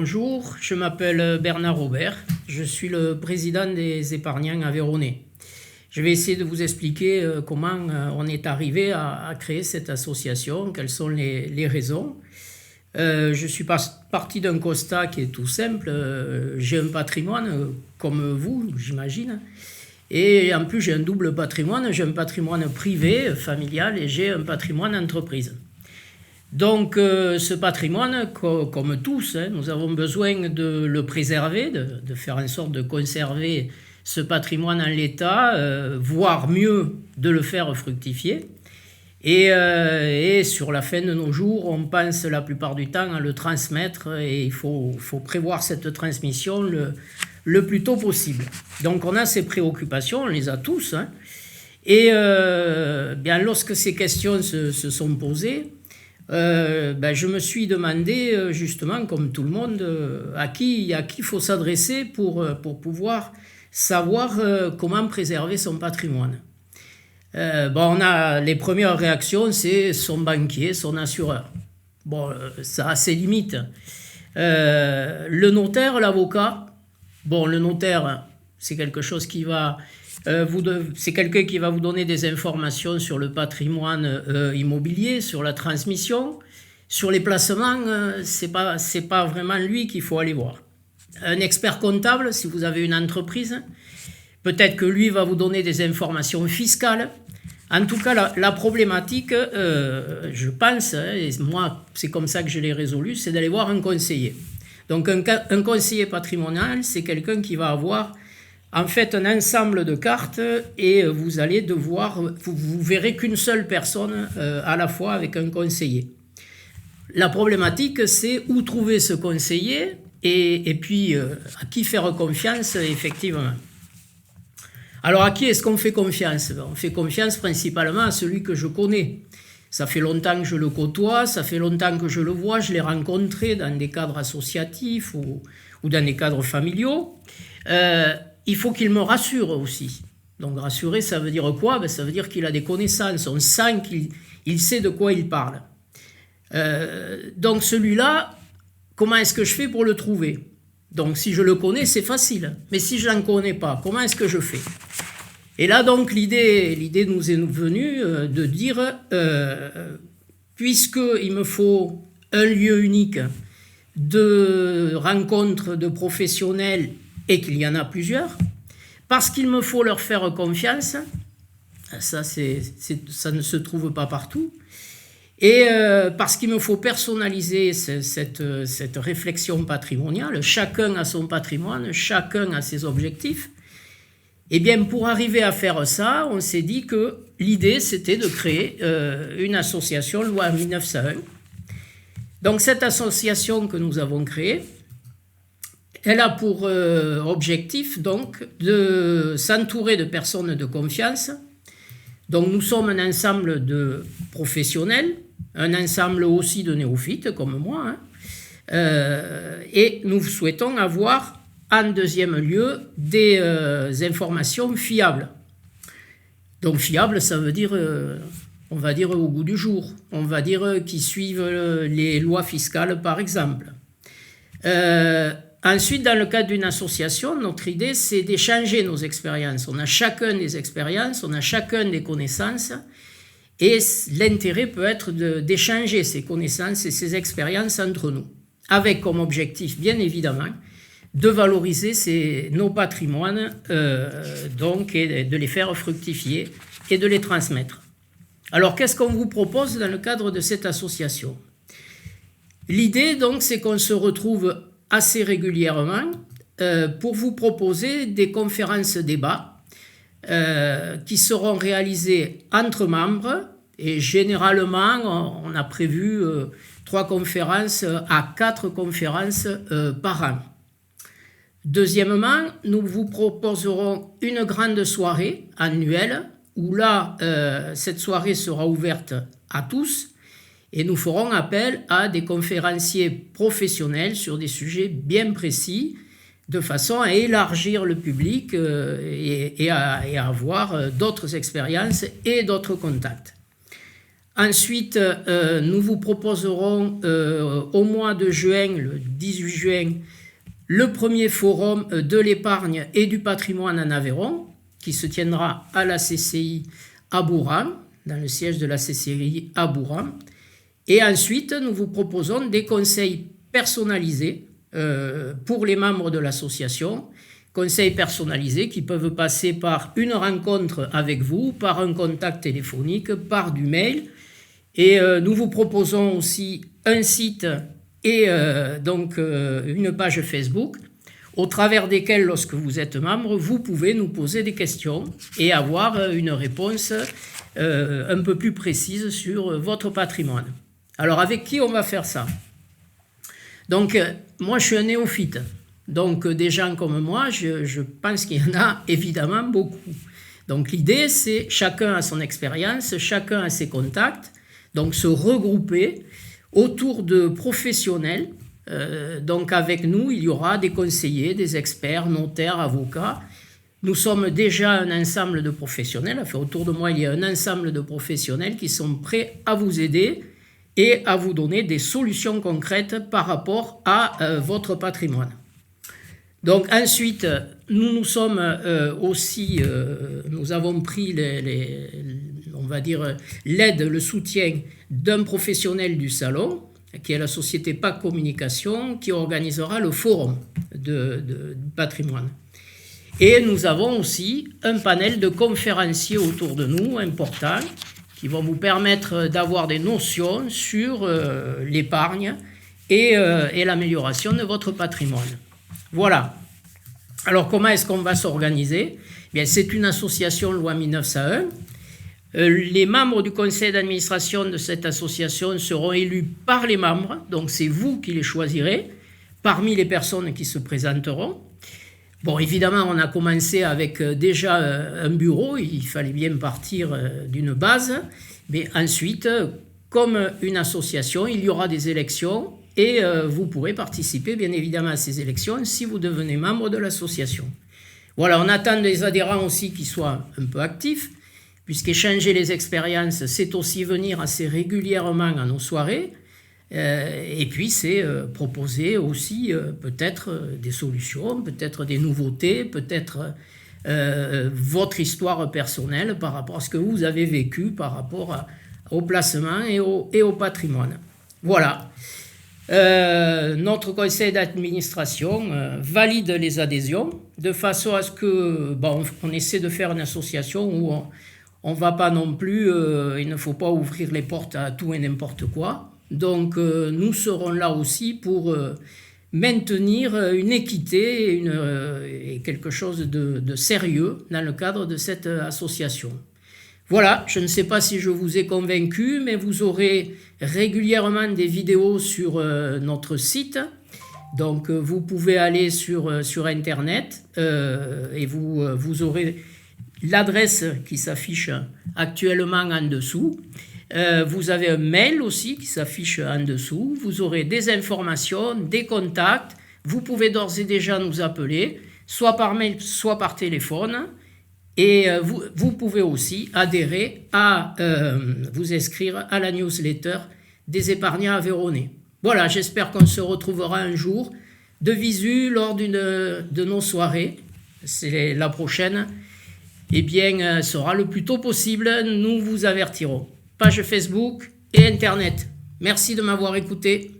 Bonjour, je m'appelle Bernard Robert, je suis le président des épargnants aveyronnais. Je vais essayer de vous expliquer comment on est arrivé à créer cette association, quelles sont les raisons. Je suis parti d'un constat qui est tout simple, j'ai un patrimoine comme vous, j'imagine, et en plus j'ai un double patrimoine, j'ai un patrimoine privé, familial, et j'ai un patrimoine entreprise. Donc ce patrimoine, comme tous, nous avons besoin de le préserver, de faire en sorte de conserver ce patrimoine en l'état, voire mieux de le faire fructifier. Et sur la fin de nos jours, on pense la plupart du temps à le transmettre et il faut prévoir cette transmission le plus tôt possible. Donc on a ces préoccupations, on les a tous. Et bien, lorsque ces questions se sont posées, je me suis demandé justement, comme tout le monde, à qui il faut s'adresser pour pouvoir savoir comment préserver son patrimoine. On a les premières réactions, c'est son banquier, son assureur. Ça a ses limites. Le notaire, l'avocat, le notaire, c'est quelque chose qui va c'est quelqu'un qui va vous donner des informations sur le patrimoine immobilier, sur la transmission, sur les placements. C'est pas vraiment lui qu'il faut aller voir. Un expert comptable, si vous avez une entreprise, peut-être que lui va vous donner des informations fiscales. En tout cas, la problématique, je pense, et moi c'est comme ça que je l'ai résolu, c'est d'aller voir un conseiller. Donc un conseiller patrimonial, c'est quelqu'un qui va avoir en fait un ensemble de cartes et vous allez devoir, vous verrez qu'une seule personne à la fois avec un conseiller. La problématique, c'est où trouver ce conseiller et puis à qui faire confiance effectivement. Alors à qui est-ce qu'on fait confiance? On fait confiance principalement à celui que je connais. Ça fait longtemps que je le côtoie, ça fait longtemps que je le vois, je l'ai rencontré dans des cadres associatifs ou dans des cadres familiaux. Il faut qu'il me rassure aussi. Donc rassurer, ça veut dire quoi? Ça veut dire qu'il a des connaissances, on sent qu'il sait de quoi il parle. Donc celui-là, comment est-ce que je fais pour le trouver? Donc si je le connais, c'est facile. Mais si je ne l'en connais pas, comment est-ce que je fais? Et là donc l'idée nous est venue de dire, puisqu'il me faut un lieu unique de rencontre de professionnels et qu'il y en a plusieurs, parce qu'il me faut leur faire confiance, ça ne se trouve pas partout, et parce qu'il me faut personnaliser cette réflexion patrimoniale, chacun a son patrimoine, chacun a ses objectifs, et bien pour arriver à faire ça, on s'est dit que l'idée c'était de créer une association loi 1901. Donc cette association que nous avons créée, elle a pour objectif donc de s'entourer de personnes de confiance. Donc nous sommes un ensemble de professionnels, un ensemble aussi de néophytes comme moi, et nous souhaitons avoir en deuxième lieu des informations fiables. Donc fiables, ça veut dire, on va dire au goût du jour, on va dire qui suivent les lois fiscales par exemple. Ensuite, dans le cadre d'une association, notre idée, c'est d'échanger nos expériences. On a chacun des expériences, on a chacun des connaissances, et l'intérêt peut être d'échanger ces connaissances et ces expériences entre nous, avec comme objectif, bien évidemment, de valoriser nos patrimoines, donc, et de les faire fructifier et de les transmettre. Alors, qu'est-ce qu'on vous propose dans le cadre de cette association? L'idée, donc, c'est qu'on se retrouve assez régulièrement pour vous proposer des conférences-débats qui seront réalisées entre membres et généralement on a prévu 3 conférences à 4 conférences par an. Deuxièmement, nous vous proposerons une grande soirée annuelle où là cette soirée sera ouverte à tous. Et nous ferons appel à des conférenciers professionnels sur des sujets bien précis, de façon à élargir le public et à avoir d'autres expériences et d'autres contacts. Ensuite, nous vous proposerons au mois de juin, le 18 juin, le premier forum de l'épargne et du patrimoine en Aveyron, qui se tiendra à la CCI à Bouram, dans le siège de la CCI à Bouram. Et ensuite, nous vous proposons des conseils personnalisés pour les membres de l'association, conseils personnalisés qui peuvent passer par une rencontre avec vous, par un contact téléphonique, par du mail. Et nous vous proposons aussi un site et une page Facebook au travers desquelles, lorsque vous êtes membre, vous pouvez nous poser des questions et avoir une réponse un peu plus précise sur votre patrimoine. Alors, avec qui on va faire ça? Donc, moi, je suis un néophyte. Donc, des gens comme moi, je pense qu'il y en a évidemment beaucoup. Donc, l'idée, c'est chacun a son expérience, chacun a ses contacts. Donc, se regrouper autour de professionnels. Donc, avec nous, il y aura des conseillers, des experts, notaires, avocats. Nous sommes déjà un ensemble de professionnels. Enfin, autour de moi, il y a un ensemble de professionnels qui sont prêts à vous aider et à vous donner des solutions concrètes par rapport à votre patrimoine. Donc ensuite, nous sommes aussi, nous avons pris on va dire l'aide, le soutien d'un professionnel du salon, qui est la société PAC Communication, qui organisera le forum du patrimoine. Et nous avons aussi un panel de conférenciers autour de nous, importants, qui vont vous permettre d'avoir des notions sur l'épargne et l'amélioration de votre patrimoine. Voilà. Alors, comment est-ce qu'on va s'organiser? Bien, c'est une association loi 1901. Les membres du conseil d'administration de cette association seront élus par les membres, donc c'est vous qui les choisirez, parmi les personnes qui se présenteront. Bon, évidemment, on a commencé avec déjà un bureau, il fallait bien partir d'une base, mais ensuite, comme une association, il y aura des élections et vous pourrez participer bien évidemment à ces élections si vous devenez membre de l'association. Voilà, on attend des adhérents aussi qui soient un peu actifs, puisqu'échanger les expériences, c'est aussi venir assez régulièrement à nos soirées, et puis c'est proposer aussi peut-être des solutions, peut-être des nouveautés, peut-être votre histoire personnelle par rapport à ce que vous avez vécu, par rapport au placement et au patrimoine. Voilà. Notre conseil d'administration valide les adhésions de façon à ce que on essaie de faire une association où on ne va pas non plus, il ne faut pas ouvrir les portes à tout et n'importe quoi. Donc nous serons là aussi pour maintenir une équité et quelque chose de sérieux dans le cadre de cette association. Voilà, je ne sais pas si je vous ai convaincu, mais vous aurez régulièrement des vidéos sur notre site. Donc vous pouvez aller sur Internet et vous aurez l'adresse qui s'affiche actuellement en dessous. Vous avez un mail aussi qui s'affiche en dessous. Vous aurez des informations, des contacts. Vous pouvez d'ores et déjà nous appeler, soit par mail, soit par téléphone. Et vous pouvez aussi adhérer vous inscrire à la newsletter des épargnants aveyronnais. Voilà, j'espère qu'on se retrouvera un jour de visu lors de nos soirées. C'est la prochaine. Eh bien, sera le plus tôt possible, nous vous avertirons. Page Facebook et Internet. Merci de m'avoir écouté.